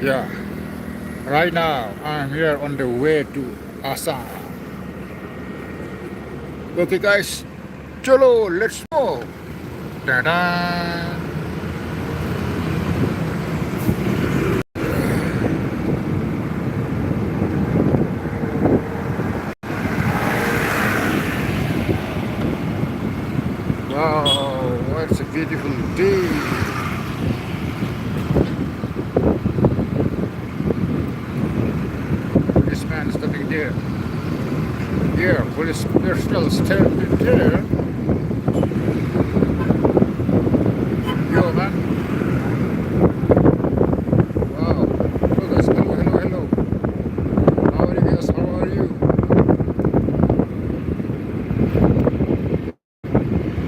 Yeah, right now I'm here on the way to Assam. Okay, guys, chalo, let's go. Ta-da! Wow, what a beautiful day. This man is stopping there. Yeah, police personnel standing there. Yo, man. Wow. Hello, guys. Hello, hello, hello. How are you guys? How are you?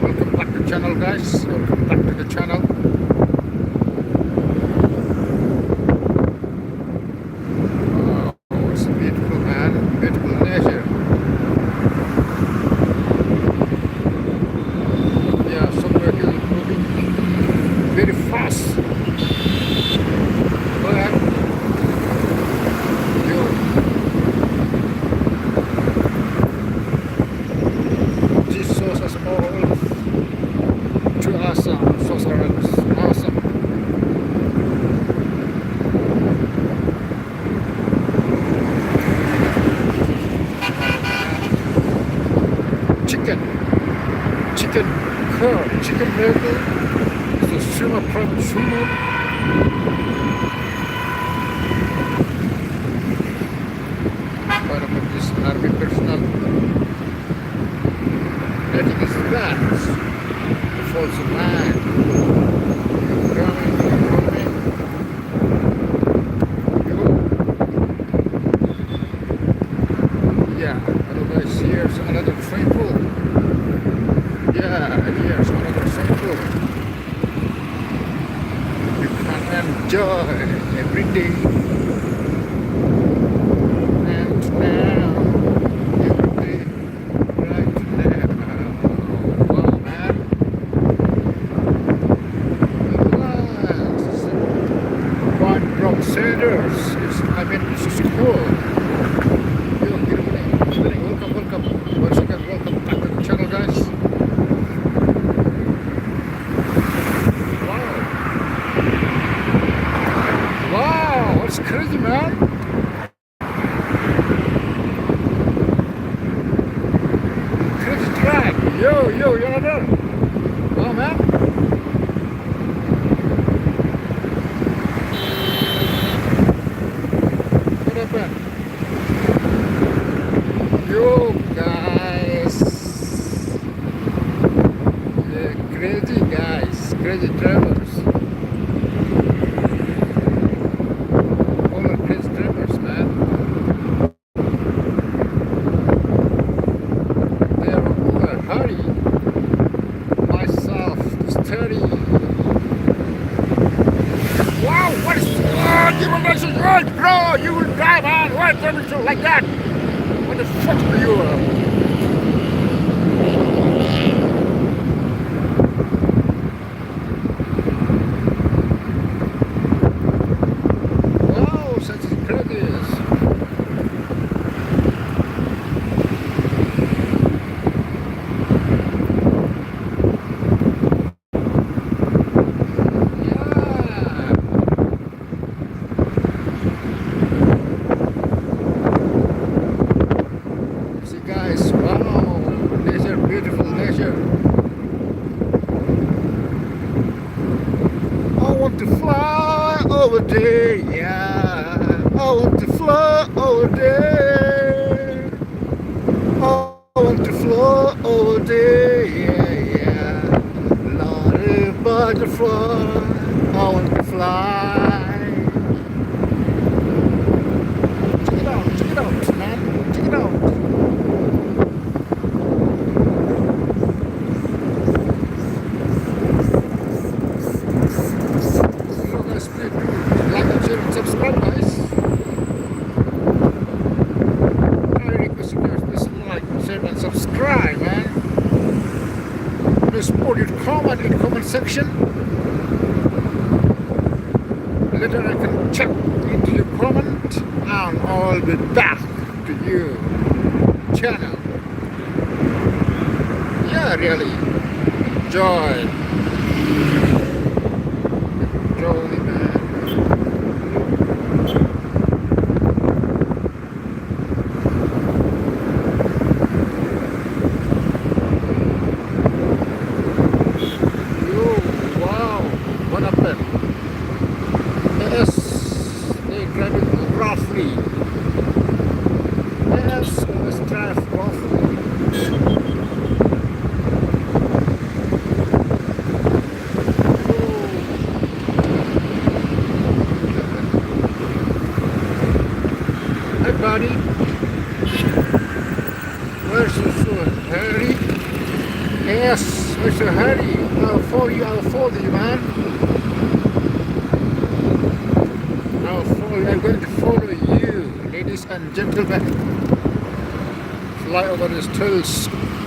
Welcome back to the channel, guys. Welcome back to the channel. Wow, it's beautiful, man. Beautiful nature. Yeah, somewhere here moving very fast. Go ahead. Yo, this shows us all to Assam. Shows us awesome. Chicken, chicken curd, chicken burger. It's a sumo private sumo. Part of this army personnel. I think it's that. False man. Yeah, otherwise here's another train pull. Yeah, here's another train pull. You can enjoy every day. And now, every day, right now. Wow, man. Relax. One drop cylinders. This is cool. Yo, good evening. Welcome, welcome. Once again, welcome back to the channel, guys. Wow. Wow, that's crazy, man. Crazy track. Yo, you're not there. Oh, man. What happened? Yo, guys. Yeah, crazy guys. Crazy drivers. All are crazy drivers, man. They are all in a hurry. Myself, steady. Wow, what is... Oh, give a message right, bro. You will drive on. Why permission like that? What the fuck are you? Wow, such is credits. Yeah. See, guys, wow, nature, beautiful nature. I want to fly over there, yeah. I want to fly over there. I want to fly over there, yeah, yeah. Not a butterfly. I want to fly. Check it out, man. Check it out. So guys, please do like and share and subscribe, guys. I request you guys, please like, share and subscribe, man. Please put your comment in the comment section. later I can check into your comment and I'll be back to you channel. Yeah, really enjoy man. Wow, what happened? Yes, they driving roughly. Yes, let's drive roughly. Hi, buddy. Where's your Harry? Yes, where's your Harry? I'll follow you, man. I'm going to follow you, ladies and gentlemen. Flyover is still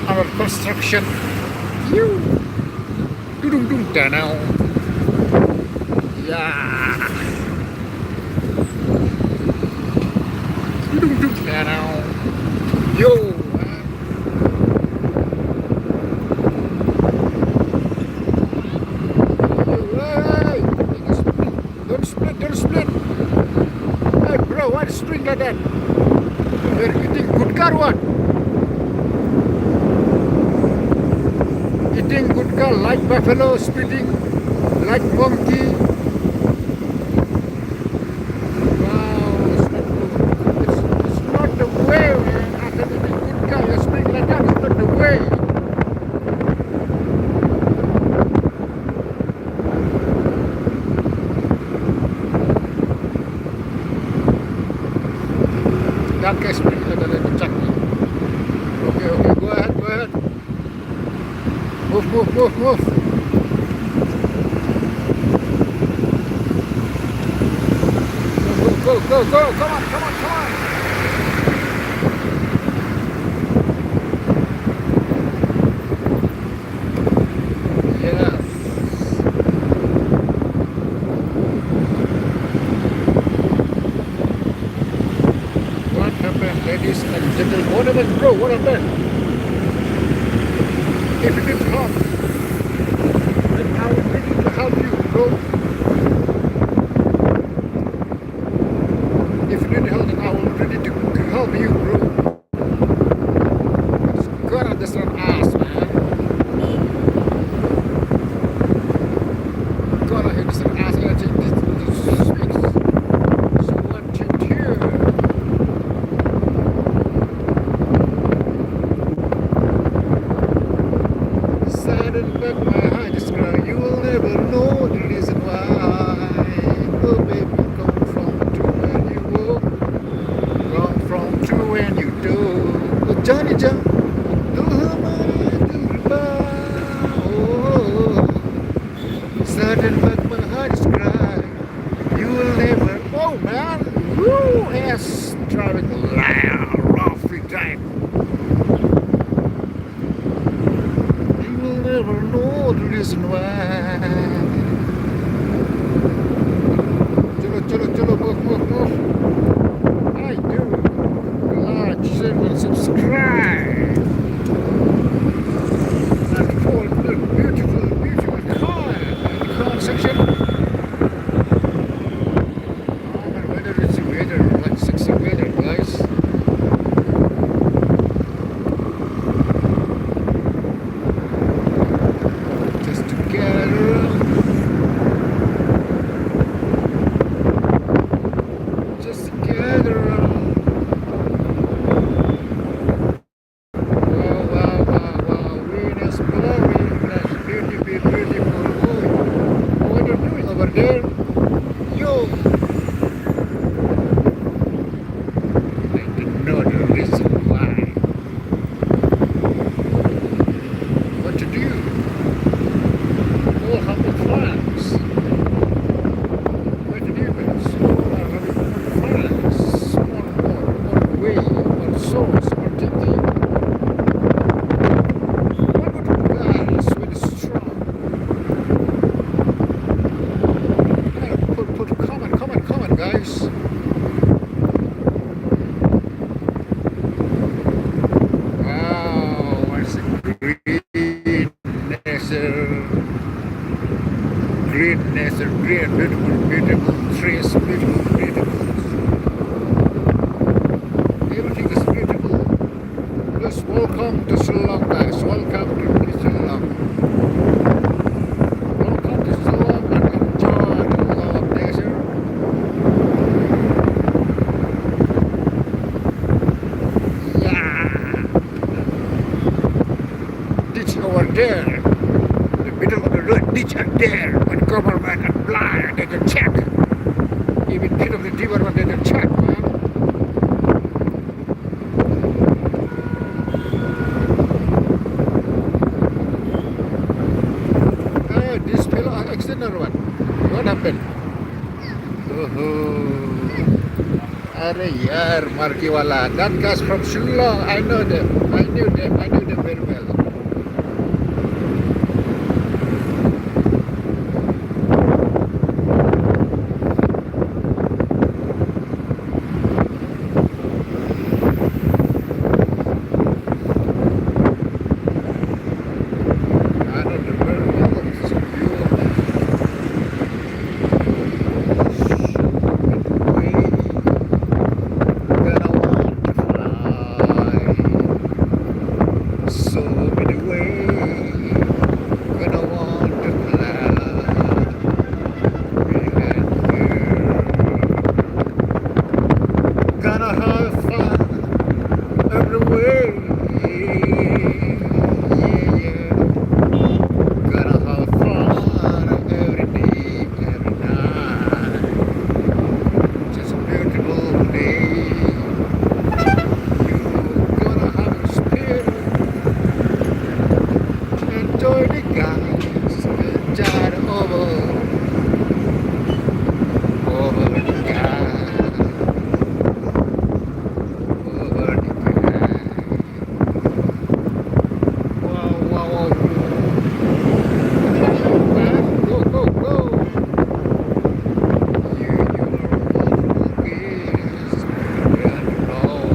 under construction. You, dum now. Yeah. Dum now. Yo, man. Hey, don't split. Hey, bro, why split like that? You're eating good car, what? Eating good car like buffalo, splitting like monkey. Wow, it's not the way, man. After eating good car, you're splitting like that. It's not the way. That guy's splitting like that. Check me. Okay, go ahead. Move. Go, come on. Yes. What happened, ladies and gentlemen? What happened, bro? What happened? If you need help, then I will ready to help you, bro. If you need help, then I will ready to help you, bro. It's gonna understand us, man. Gonna understand us, and I think this speaks. So what to do? Saddened but my heart is crying. You will never know the reason why. Oh baby, come from to where you go. Come from to when you do. Oh Johnny John, do oh. Saddened but my heart is crying. You will never. Oh man, woo, yes, driving loud, roughly drive. Never know the reason why. Chalo, move. I do. Like, share, and subscribe. And follow the beautiful car in the comment section. Whether it's a weather, like sexy weather, guys. Put a comment there. The middle of the road ditch are there. When government and blind, they can check. Even middle of the river, they can check, man. This fellow accident or what? What happened? Oh, Arey yaar, Markiwala. That guy's from Shillong. I know them. I knew them. I knew them very well. I know them very well. It's beautiful. So many ways gonna want to fly behind here. Gonna have fun every way. Yeah, yeah. Gonna have fun every day, every night. Just a beautiful day. You gonna have a spirit. Enjoy the guys, enjoy the over the guys, over the guys. Wow, wow, wow. Go, go, go. You are monkeys, and over.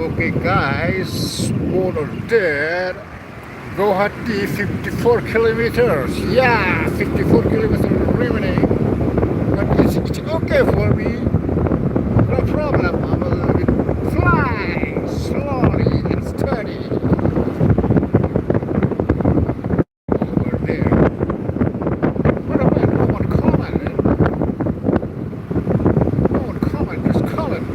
Okay guys, border there, Guwahati 54 kilometers. Yeah, 54 kilometers remaining. But it's okay for me. No problem. I will fly slowly and steady over there. What about no one comment? No one comment, just comment.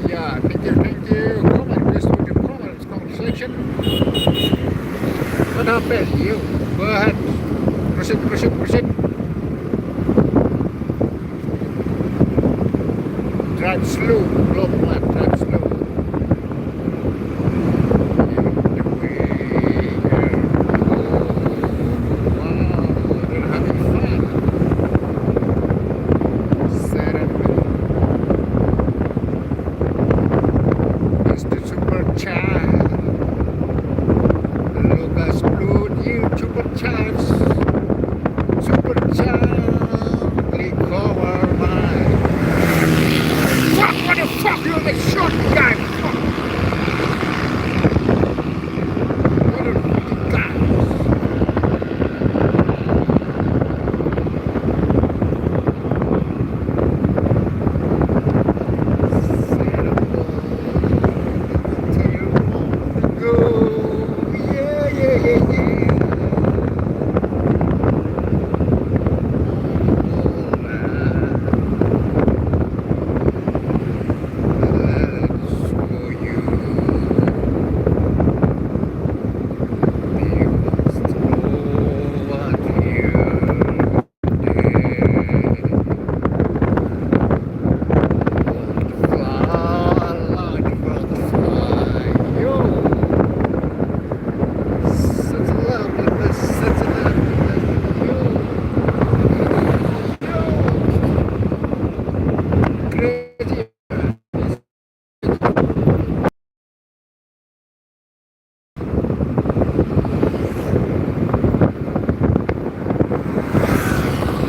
Yeah, thank you. Comment, please put your comments, comment section. What happened? You go ahead. Proceed. Drive slow, block man, drive slow. Wow, they're having fun. The supercharged. Look us blue new supercharged. Supercharged. Cover my. Fuck! What the fuck? You make short guy. Fuck. What the guys?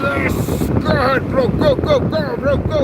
Yes, go ahead, bro, go, bro, go.